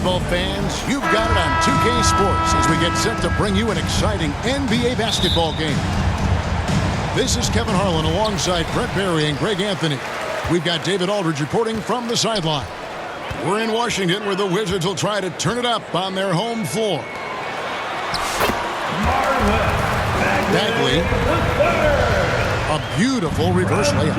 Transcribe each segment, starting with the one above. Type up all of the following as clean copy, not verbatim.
basketball fans, you've got it on 2K Sports as we get set to bring you an exciting NBA basketball game. This is Kevin Harlan alongside Brett Barry and Greg Anthony. We've got David Aldridge reporting from the sideline. We're in Washington where the Wizards will try to turn it up on their home floor. Bagley. A beautiful reverse layup.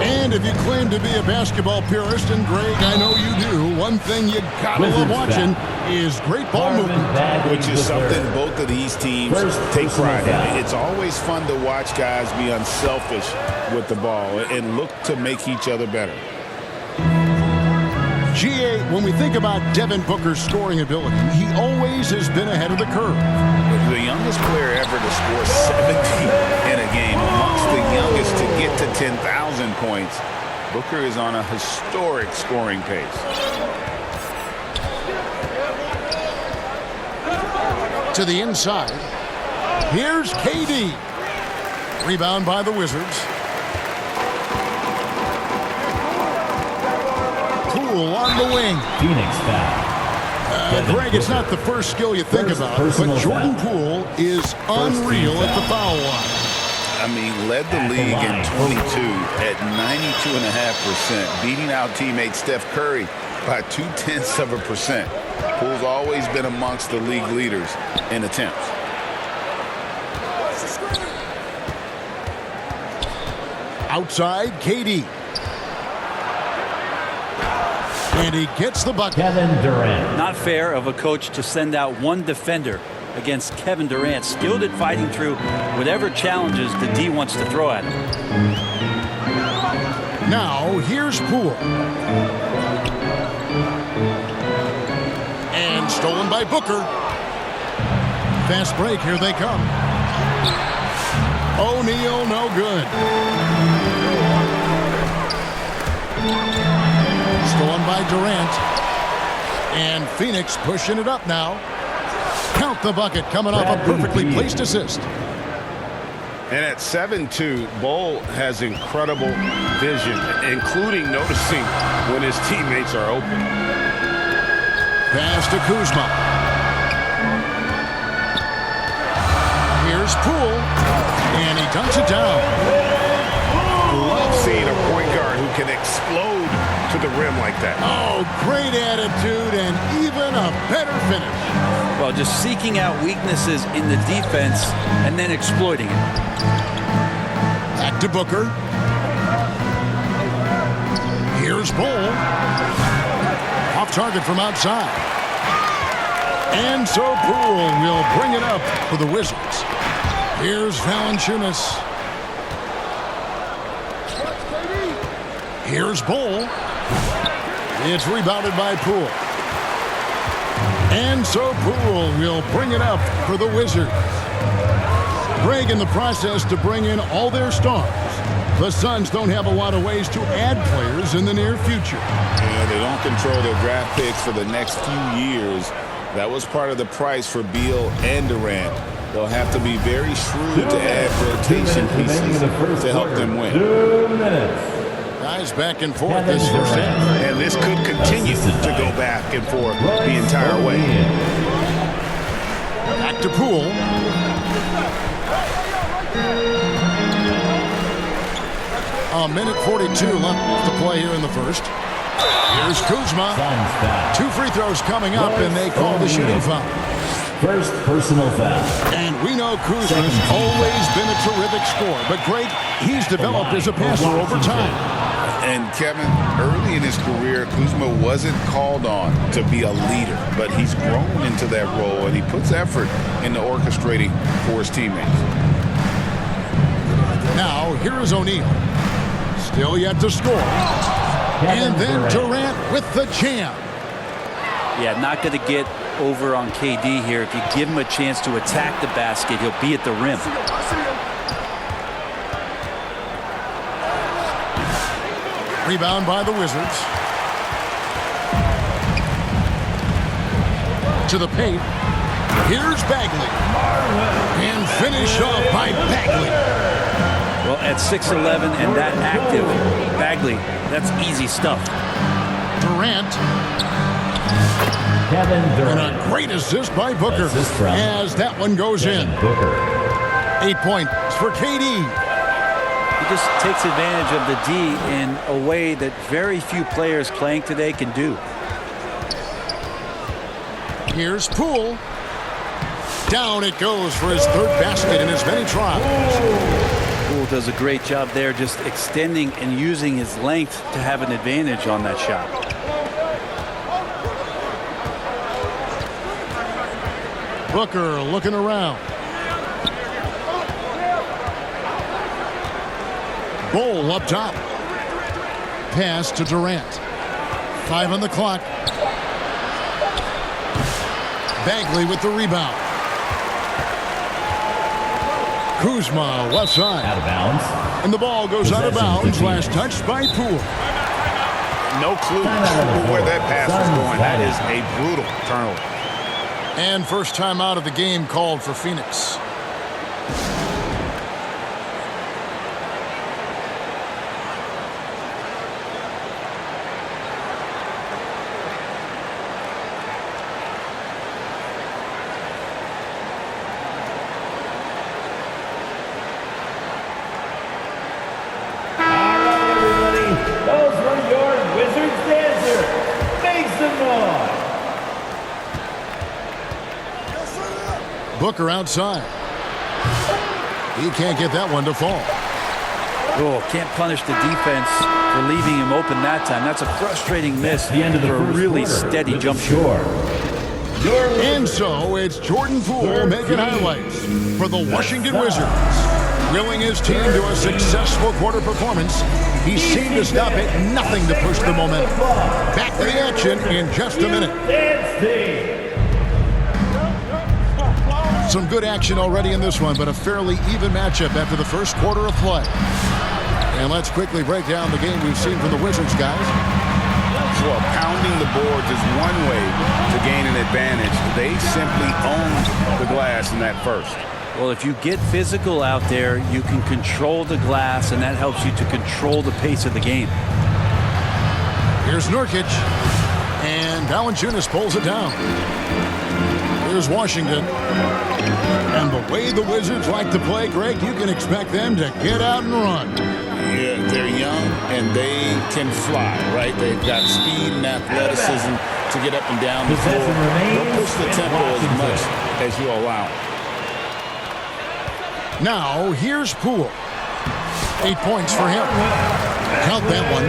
And if you claim to be a basketball purist, and Greg, I know you do, one thing you gotta love watching is great ball movement. Which is something both of these teams take pride in. It's always fun to watch guys be unselfish with the ball and look to make each other better. GA, when we think about Devin Booker's scoring ability, he always has been ahead of the curve. The youngest player ever to score 70 in a game, amongst the youngest to get to 10,000 points. Booker is on a historic scoring pace. To the inside. Here's KD. Rebound by the Wizards. Poole on the wing. Phoenix foul. Greg, it's not the first skill you think about, but Jordan Poole is unreal at the foul line. I mean, led the league in 22 at 92.5%, beating out teammate Steph Curry by 0.2%. Poole's always been amongst the league leaders in attempts. Outside, KD. And he gets the bucket. Kevin Durant. Not fair of a coach to send out one defender against Kevin Durant, skilled at fighting through whatever challenges the D wants to throw at him. Now, here's Poole. And stolen by Booker. Fast break, here they come. O'Neal, no good. Stolen by Durant. And Phoenix pushing it up now. Count the bucket coming off a perfectly placed assist. And at 7'2", Bol has incredible vision, including noticing when his teammates are open. Pass to Kuzma. Here's Poole. And he dunks it down. Love seeing a point guard who can explode to the rim like that. Oh, great attitude and even a better finish. Well, just seeking out weaknesses in the defense and then exploiting it. Back to Booker. Here's Bol. Off target from outside. And so Poole will bring it up for the Wizards. Here's Valanciunas. Here's Bol. It's rebounded by Poole. And so Poole will bring it up for the Wizards. Greg, in the process to bring in all their stars, the Suns don't have a lot of ways to add players in the near future. Yeah, they don't control their draft picks for the next few years. That was part of the price for Beal and Durant. They'll have to be very shrewd to add rotation pieces to help them win. 2 minutes. Guys back and forth this first half. And this could continue to go back and forth the entire way. Back to Poole. A minute 42 left to play here in the first. Here's Kuzma. 2 free throws coming up, and they call the shooting foul. First personal foul. And we know Kuzma's always been a terrific scorer, but Greg, he's developed as a passer over time. And Kevin, early in his career, Kuzma wasn't called on to be a leader, but he's grown into that role, and he puts effort into orchestrating for his teammates. Now, here is O'Neal. Still yet to score. And then Durant with the jam. Yeah, not going to get over on KD here. If you give him a chance to attack the basket, he'll be at the rim. Rebound by the Wizards. To the paint. Here's Bagley. And finish off by Bagley. Well, at 6'11" and that active, Bagley, that's easy stuff. Durant. Kevin And Durant. a great assist by Booker Assist from as that one goes in. Devin Booker. 8 points for KD. He just takes advantage of the D in a way that very few players playing today can do. Here's Poole. Down it goes for his third basket in as many tries. Poole does a great job there, just extending and using his length to have an advantage on that shot. Booker looking around. Bol up top. Pass to Durant. 5 on the clock. Bagley with the rebound. Kuzma left side. Out of bounds. And the ball goes out of Possession bounds. to Last Phoenix. touch by Poole. No clue where that pass was going. That is a brutal turnover. And first time out of the game called for Phoenix. Those were your Wizards dancers. Make some noise. Booker outside. He can't get that one to fall. Oh, can't punish the defense for leaving him open that time. That's a frustrating miss The end of the for a first really quarter. steady With jump the shot. score. And so it's Jordan Poole making highlights for the Washington Wizards. Willing his team to a successful quarter performance, he seemed to stop at nothing to push the momentum. Back to the action in just a minute. Dance team. Some good action already in this one, but a fairly even matchup after the first quarter of play. And let's quickly break down the game we've seen from the Wizards, guys. Well, pounding the boards is one way to gain an advantage. They simply owned the glass in that first. Well, if you get physical out there, you can control the glass, and that helps you to control the pace of the game. Here's Nurkic, and Valanciunas pulls it down. Here's Washington. And the way the Wizards like to play, Greg, you can expect them to get out and run. Yeah, they're young and they can fly, right? They've got speed and athleticism to get up and down the floor. Possession remains Don't push the in tempo as Washington. much as you allow. Now, here's Poole. 8 points for him. Count that one.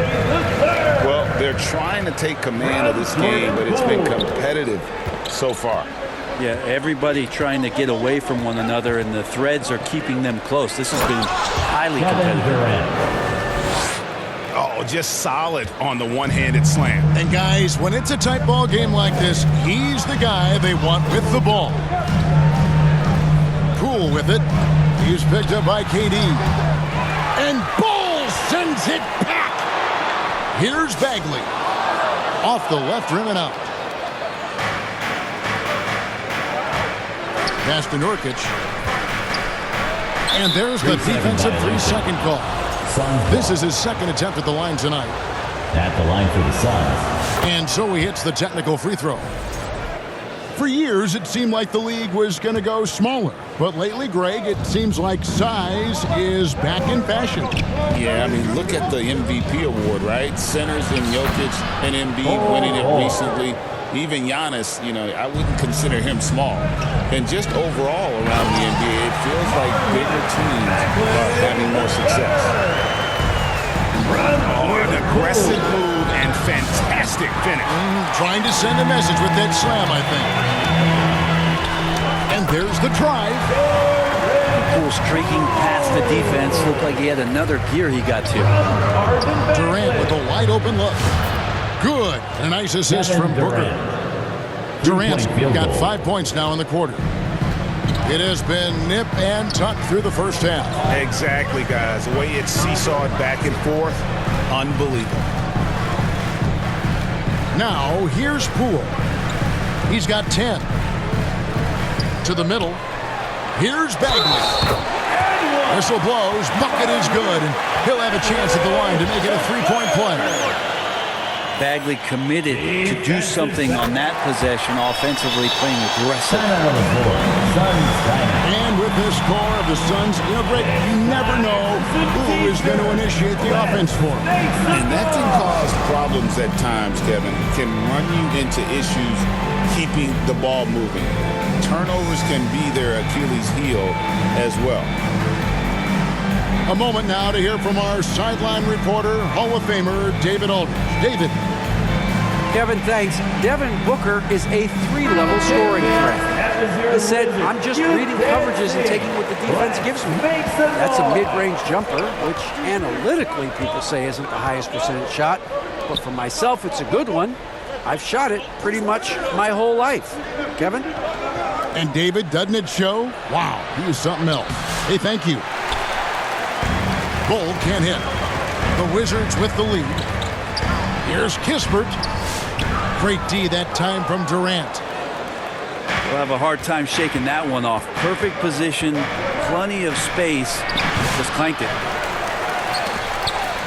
Well, they're trying to take command of this game, but it's been competitive so far. Yeah, everybody trying to get away from one another, and the threads are keeping them close. This has been highly Kevin competitive. Durant. Oh, just solid on the one-handed slam. And guys, when it's a tight ball game like this, he's the guy they want with the ball. Poole with it. He's picked up by KD. And Bol sends it back. Here's Bagley. Off the left rim and out. Pass to Nurkic. And there's the 3-7 defensive violation. 3-second call. Suns This ball. is his second attempt at the line tonight. At the line for the Suns. And so he hits the technical free throw. For years, it seemed like the league was going to go smaller. But lately, Greg, it seems like size is back in fashion. Yeah, I mean, look at the MVP award, right? Centers in Jokic and Embiid winning it recently. Even Giannis, you know, I wouldn't consider him small. And just overall around the NBA, it feels like bigger teams are having more success. Oh, an aggressive move and fantastic finish. Trying to send a message with that slam, I think. And there's the drive. Poole streaking past the defense. Looked like he had another gear he got to. Durant with a wide open look. Good. A nice assist Kevin from Booker. Durant. Durant's Three-point field got goal. 5 points now in the quarter. It has been nip and tuck through the first half. Exactly, guys. The way it's seesawed back and forth, unbelievable. Now, here's Poole. He's got 10. To the middle. Here's Bagley. Whistle blows. Bucket is good. And he'll have a chance at the line to make it a three-point play. Bagley committed to do something on that possession offensively, playing aggressive. And with this score of the Suns, Greg, you never know who is going to initiate the offense for them. And that can cause problems at times, Kevin. Can run you into issues keeping the ball moving. Turnovers can be their Achilles heel as well. A moment now to hear from our sideline reporter, Hall of Famer David Aldridge. David. Kevin, thanks. Devin Booker is a 3-level scoring threat. He said, I'm just reading coverages and taking what the defense gives me. That's a mid-range jumper, which analytically people say isn't the highest percentage shot. But for myself, it's a good one. I've shot it pretty much my whole life. Kevin? And David, doesn't it show? Wow, he is something else. Hey, thank you. Bull can't hit. The Wizards with the lead. Here's Kispert. Great D that time from Durant. We'll have a hard time shaking that one off. Perfect position, plenty of space. Just clanked it.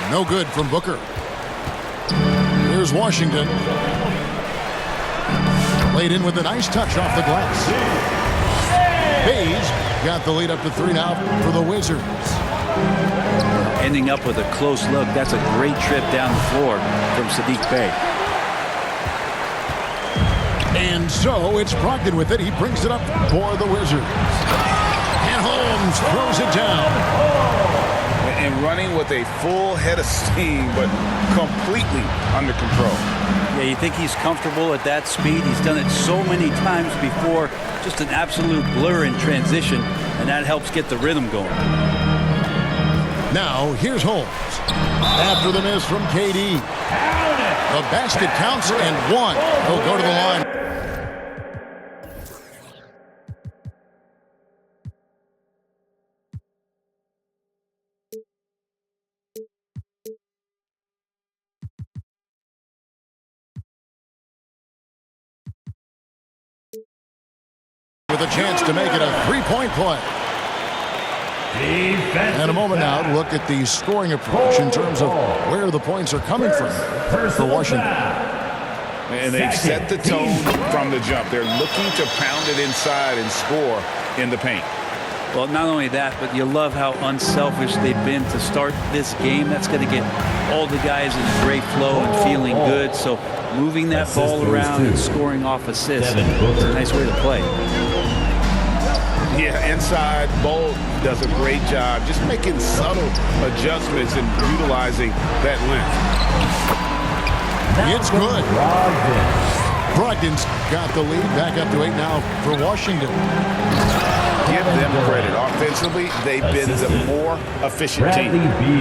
No good from Booker. Here's Washington. Laid in with a nice touch off the glass. Hayes got the lead up to 3 now for the Wizards. Ending up with a close look. That's a great trip down the floor from Saddiq Bey. And so it's Brogdon with it. He brings it up for the Wizards. And Holmes throws it down. And running with a full head of steam, but completely under control. Yeah, you think he's comfortable at that speed. He's done it so many times before. Just an absolute blur in transition, and that helps get the rhythm going. Now, here's Holmes. After the miss from KD. The basket counts and one. He'll go to the line. With a chance to make it a three-point play. And a moment now to look at the scoring approach in terms of where the points are coming from for Washington. And they've set the tone from the jump. They're looking to pound it inside and score in the paint. Well, not only that, but you love how unselfish they've been to start this game. That's going to get all the guys in a great flow and feeling good. So moving that ball around and scoring off assists, it's a nice way to play. Yeah, inside, Bolt does a great job just making subtle adjustments and utilizing that length. It's good. Brogdon's got the lead back up to 8 now for Washington. Give them credit. Offensively, they've been the more efficient team.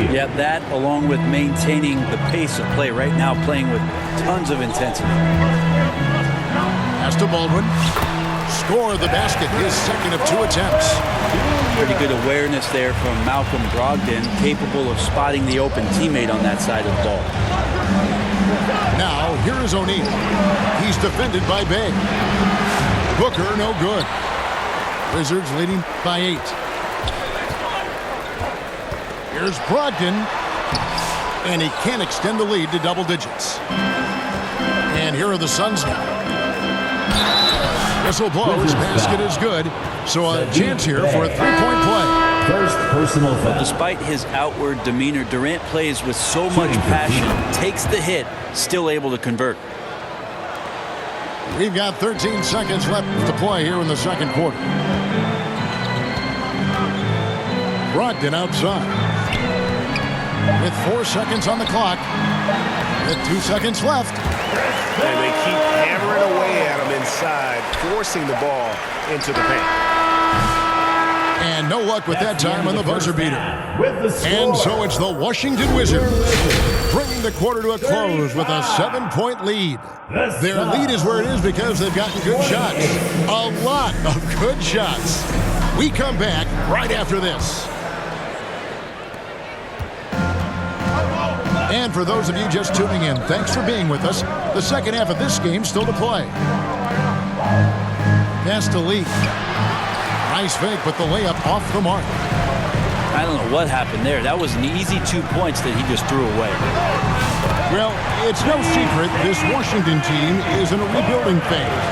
Yeah, that along with maintaining the pace of play right now, playing with tons of intensity. Pass to Baldwin. Score the basket, his second of 2 attempts. Pretty good awareness there from Malcolm Brogdon, capable of spotting the open teammate on that side of the ball. Now, here is O'Neal. He's defended by Bey. Booker, no good. Wizards leading by 8. Here's Brogdon. And he can't extend the lead to double digits. And here are the Suns now. Whistle blows, basket is good. So a chance here for a three-point play. First personal foul. Well, despite his outward demeanor, Durant plays with so much passion, takes the hit, still able to convert. We've got 13 seconds left to play here in the second quarter. Brogdon outside. With 4 seconds on the clock. With 2 seconds left. And they keep hammering away at him inside, forcing the ball into the paint. And no luck with that time on the buzzer beater. And so it's the Washington Wizards bringing the quarter to a close with a 7-point lead. Their lead is where it is because they've gotten good shots. A lot of good shots. We come back right after this. And for those of you just tuning in, thanks for being with us. The second half of this game still to play. Pass to Lee. Nice fake, but the layup off the mark. I don't know what happened there. That was an easy 2 points that he just threw away. Well, it's no secret this Washington team is in a rebuilding phase.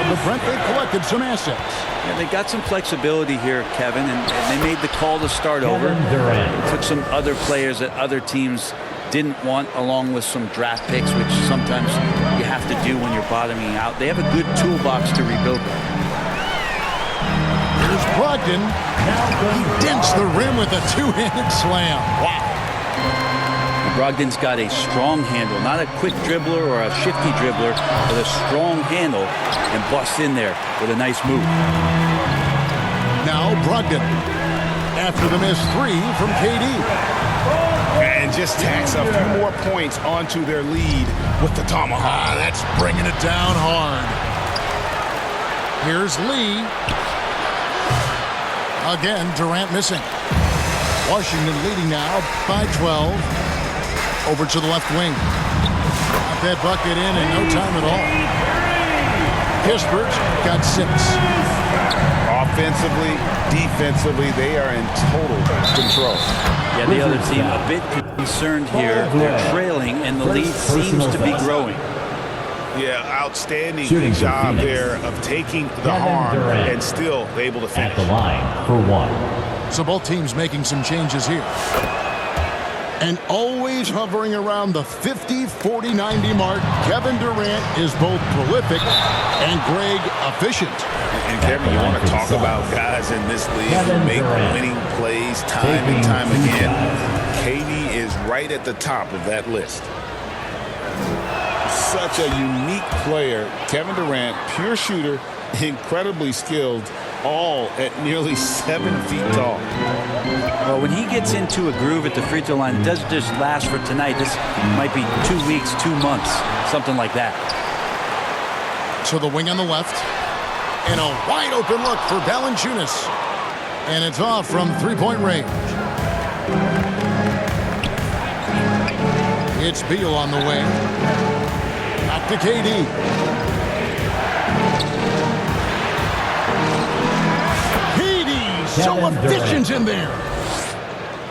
But Brent, they've collected some assets. Yeah, they got some flexibility here, Kevin, and they made the call to start over. They took some other players that other teams didn't want, along with some draft picks, which sometimes you have to do when you're bottoming out. They have a good toolbox to rebuild. Here's Brogdon. He dents the rim with a two-handed slam. Wow. Brogdon's got a strong handle, not a quick dribbler or a shifty dribbler, but a strong handle, and busts in there with a nice move. Now Brogdon, after the missed three from KD. And just tacks a few more points onto their lead with the tomahawk. That's bringing it down hard. Here's Lee. Again, Durant missing. Washington leading now by 12. Over to the left wing. Got that bucket in no time at all. Kispert got 6. Offensively, defensively, they are in total control. Yeah, the other team a bit concerned here. They're trailing, and the lead seems to be growing. Yeah, outstanding job there of taking the harm and still able to finish. At the line for 1. So both teams making some changes here. And always hovering around the 50, 40, 90 mark, Kevin Durant is both prolific and Greg efficient. And Kevin, you want to talk about guys in this league who make winning plays time and time again. KD is right at the top of that list. Such a unique player. Kevin Durant, pure shooter, incredibly skilled, all at nearly 7 feet tall. Well, when he gets into a groove at the free throw line, it doesn't just last for tonight. This might be 2 weeks, 2 months, something like that. So the wing on the left. And a wide open look for Valanciunas. And it's off from three-point range. It's Beal on the wing. Back to KD. So efficient in there.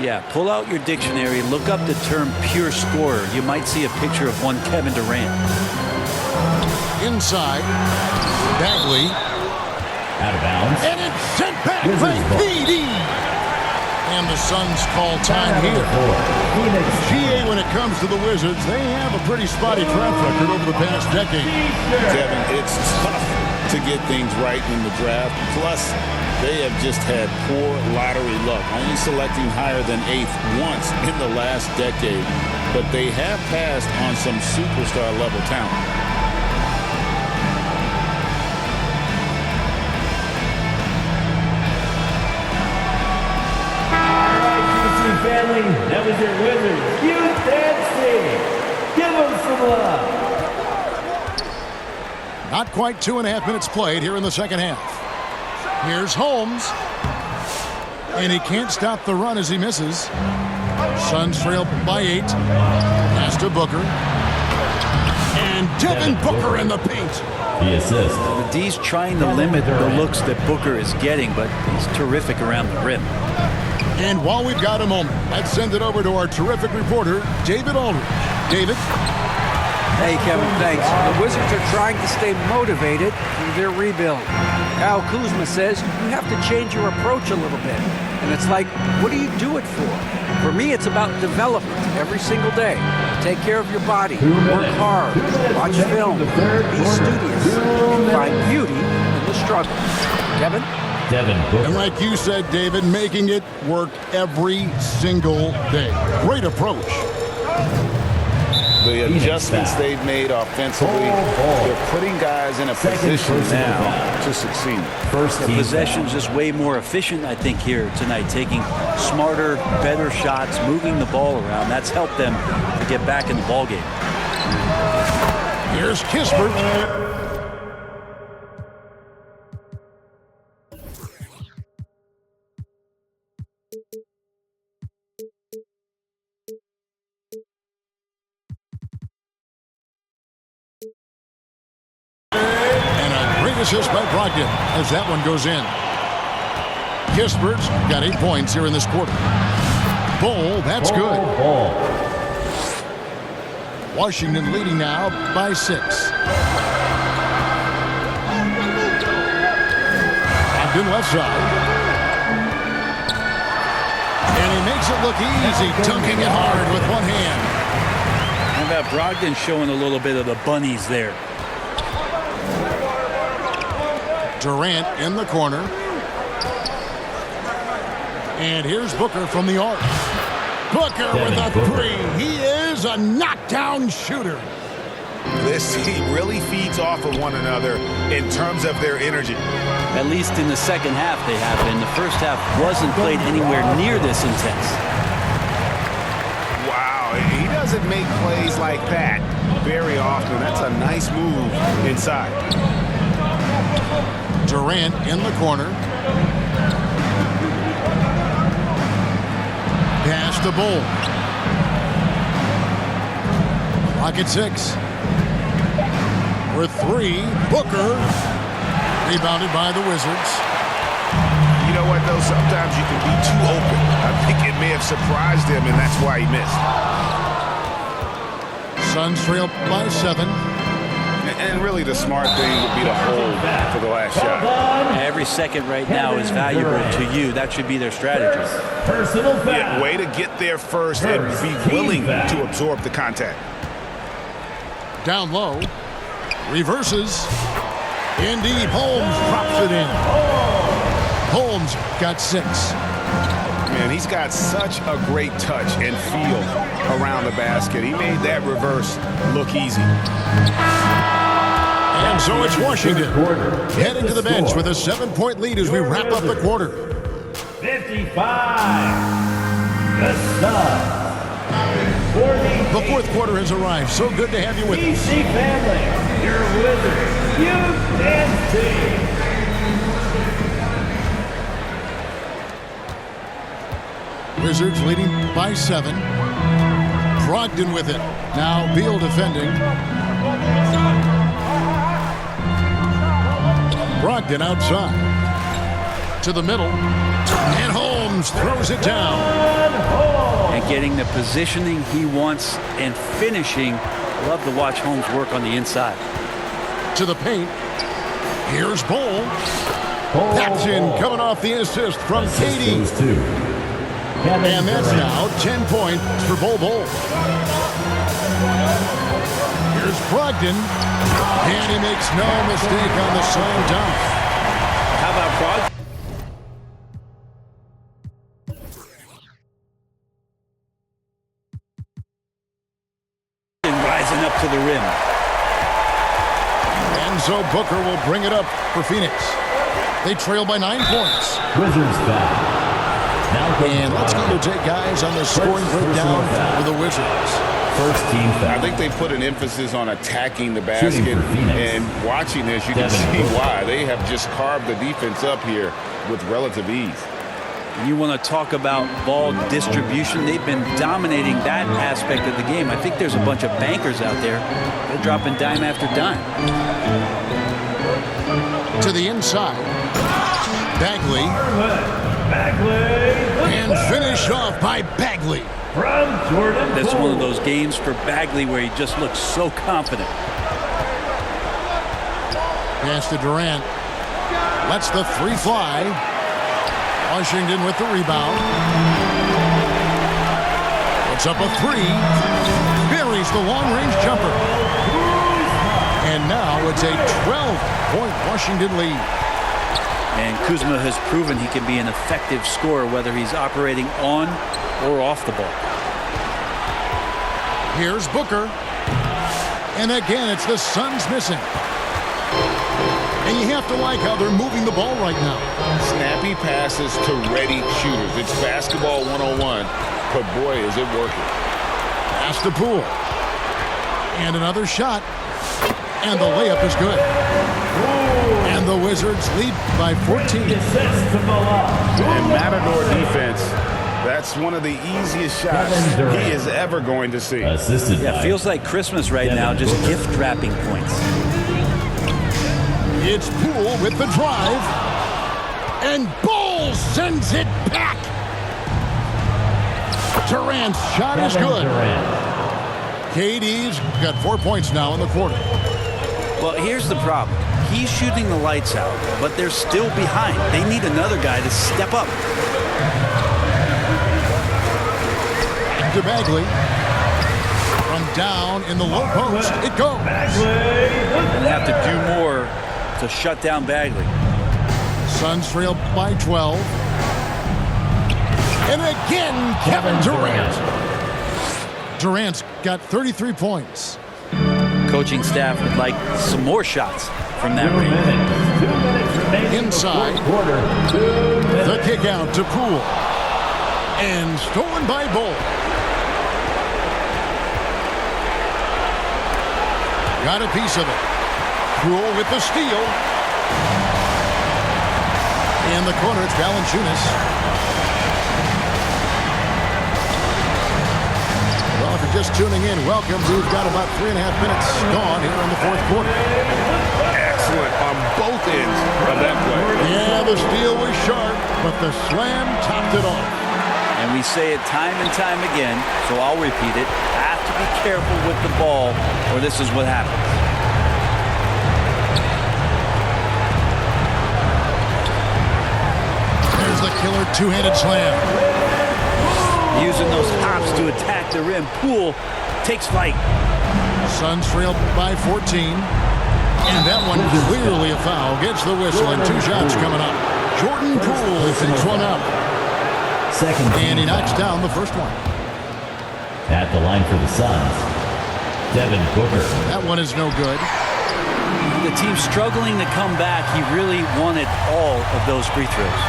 Yeah, pull out your dictionary, look up the term pure scorer. You might see a picture of one Kevin Durant. Inside, Bagley. Out of bounds. And it's sent back by KD. And the Suns call time here. GA, when it comes to the Wizards, they have a pretty spotty track record over the past decade. Kevin, it's tough to get things right in the draft. Plus, they have just had poor lottery luck, only selecting higher than 8th once in the last decade. But they have passed on some superstar-level talent. All right, family, that was your Wizards. You dancing. Give them some love. Not quite 2.5 minutes played here in the second half. Here's Holmes. And he can't stop the run as he misses. Suns trail by 8. Pass to Booker. And Devin Booker in the paint. The assist. The D's trying to limit the looks that Booker is getting, but he's terrific around the rim. And while we've got a moment, let's send it over to our terrific reporter, David Aldridge. David? Hey, Kevin, thanks. The Wizards are trying to stay motivated through their rebuild. Kyle Kuzma says you have to change your approach a little bit. And it's like, what do you do it for? For me, it's about development every single day. Take care of your body, work hard, watch film, be studious, and find beauty in the struggle. Kevin? Devin Booker. And like you said, David, making it work every single day. Great approach. The adjustments they've made offensively, they're putting guys in a position now to succeed. The possession's just way more efficient, I think, here tonight, taking smarter, better shots, moving the ball around. That's helped them to get back in the ballgame. Here's Kispert. Assist by Brogdon as that one goes in. Kispert's got 8 points here in this quarter. Bull, that's good. Washington leading now by 6. Brogdon left side. And he makes it look easy, dunking it hard with one hand. How about Brogdon showing a little bit of the bunnies there? Durant in the corner. And here's Booker from the arc. Booker with a 3. He is a knockdown shooter. This team really feeds off of one another in terms of their energy. At least in the second half they have been. The first half wasn't played anywhere near this intense. Wow, he doesn't make plays like that very often. That's a nice move inside. Durant in the corner. Pass to Bull. Rocket 6. With 3, Booker. Rebounded by the Wizards. You know what, though? Sometimes you can be too open. I think it may have surprised him, and that's why he missed. Suns trail by 7. And really the smart thing would be to hold for the last shot. Every second right now is valuable to you. That should be their strategy. Personal foul. Yeah, way to get there first and be willing to absorb the contact. Down low. Reverses. In deep. Holmes drops it in. Holmes got 6. Man, he's got such a great touch and feel around the basket. He made that reverse look easy. And so it's Washington heading to the bench with a 7-point lead as we wrap up the quarter. 55. The Suns. 40. The fourth quarter has arrived. So good to have you with us. DC family, your Wizards, youth and team. Wizards leading by 7. Brogdon with it. Now Beal defending. Brogdon outside. To the middle. And Holmes throws it down. And getting the positioning he wants and finishing. I love to watch Holmes work on the inside. To the paint. Here's Bull. That's in, coming off the assist from Katie. And that's now 10 points for Bull. Here's Brogdon. And he makes no mistake on the slam dunk. How about Brogdon? Rising up to the rim. And so Booker will bring it up for Phoenix. They trail by 9 points. Wizards foul. And let's go to take guys on the scoring breakdown for the Wizards. First team foul. I think they put an emphasis on attacking the basket, and watching this, you can see why. They have just carved the defense up here with relative ease. You want to talk about ball distribution. They've been dominating that aspect of the game. I think there's a bunch of bankers out there. They're dropping dime after dime. To the inside. Bagley. And finished off by Bagley. From Jordan. That's one of those games for Bagley where he just looks so confident. Pass to Durant. Lets the 3 fly. Washington with the rebound. Puts up a 3. Buries the long-range jumper. And now it's a 12-point Washington lead. And Kuzma has proven he can be an effective scorer whether he's operating on or off the ball. Here's Booker. And again, it's the Suns missing. And you have to like how they're moving the ball right now. Snappy passes to ready shooters. It's basketball 101, but boy, is it working. Pass to Poole. And another shot. And the layup is good. And the Wizards lead by 14. And Matador defense, that's one of the easiest shots he is ever going to see. Yeah, feels like Christmas right now, just gift wrapping points. It's Poole with the drive. And Bull sends it back. Durant's shot is good. KD's got 4 points now in the quarter. Well, here's the problem. He's shooting the lights out, but they're still behind. They need another guy to step up. To Bagley. From down in the low post, it goes. Gonna have to do more to shut down Bagley. Suns trail by 12. And again, Kevin Durant. Durant's got 33 points. Coaching staff would like some more shots from that range. 2 minutes remaining. Inside. Quarter. 2 minutes. The kick out to Poole. And stolen by Bull. Got a piece of it. Poole with the steal. In the corner, it's Valanciunas. Well, if you're just tuning in, welcome. We've got about 3.5 minutes gone here in the fourth quarter. Excellent on both ends of that play. Yeah, the steal was sharp, but the slam topped it off. And we say it time and time again, so I'll repeat it. Have to be careful with the ball, or this is what happens. There's the killer two-handed slam. Using those hops to attack the rim. Poole takes flight. Suns trailed by 14. And that one clearly a foul. Gets the whistle and 2 shots coming up. Jordan Poole picks one up. Second. And he knocks down the first one. At the line for the Suns, Devin Booker. That one is no good. The team struggling to come back. He really wanted all of those free throws.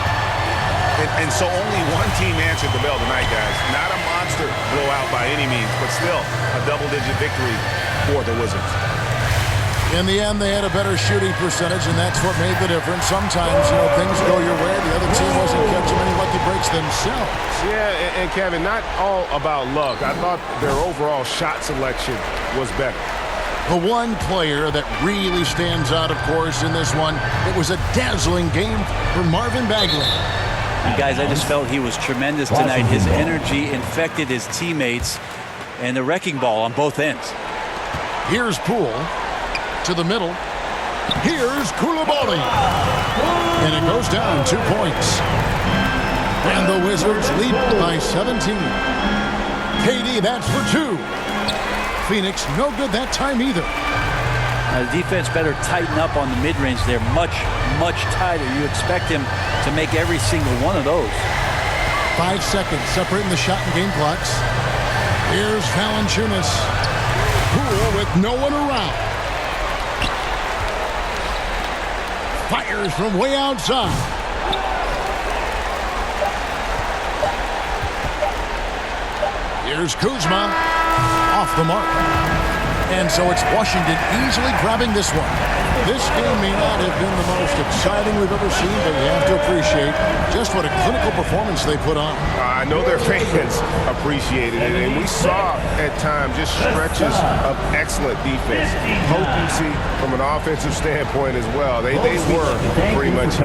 And so only one team answered the bell tonight, guys. Not a monster blowout by any means, but still a double-digit victory for the Wizards. In the end, they had a better shooting percentage, and that's what made the difference. Sometimes, things go your way. The other team wasn't catching many lucky breaks themselves. Yeah, and Kevin, not all about luck. I thought their overall shot selection was better. The one player that really stands out, of course, in this one, it was a dazzling game for Marvin Bagley. Guys, I just felt he was tremendous tonight. His energy infected his teammates, and the wrecking ball on both ends. Here's Poole to the middle. Here's Coulibaly. And it goes down 2 points. And the Wizards lead by 17. KD, that's for 2. Phoenix, no good that time either. The defense better tighten up on the mid-range. They're much, much tighter. You expect him to make every single one of those. 5 seconds separating the shot and game clocks. Here's Valanciunas. Poole with no one around. Fires from way outside. Here's Kuzma. Off the mark. And so it's Washington easily grabbing this one. This game may not have been the most exciting we've ever seen, but you have to appreciate just what a clinical performance they put on. I know their fans appreciated it, and we saw at times just stretches of excellent defense, potency from an offensive standpoint as well. They were pretty much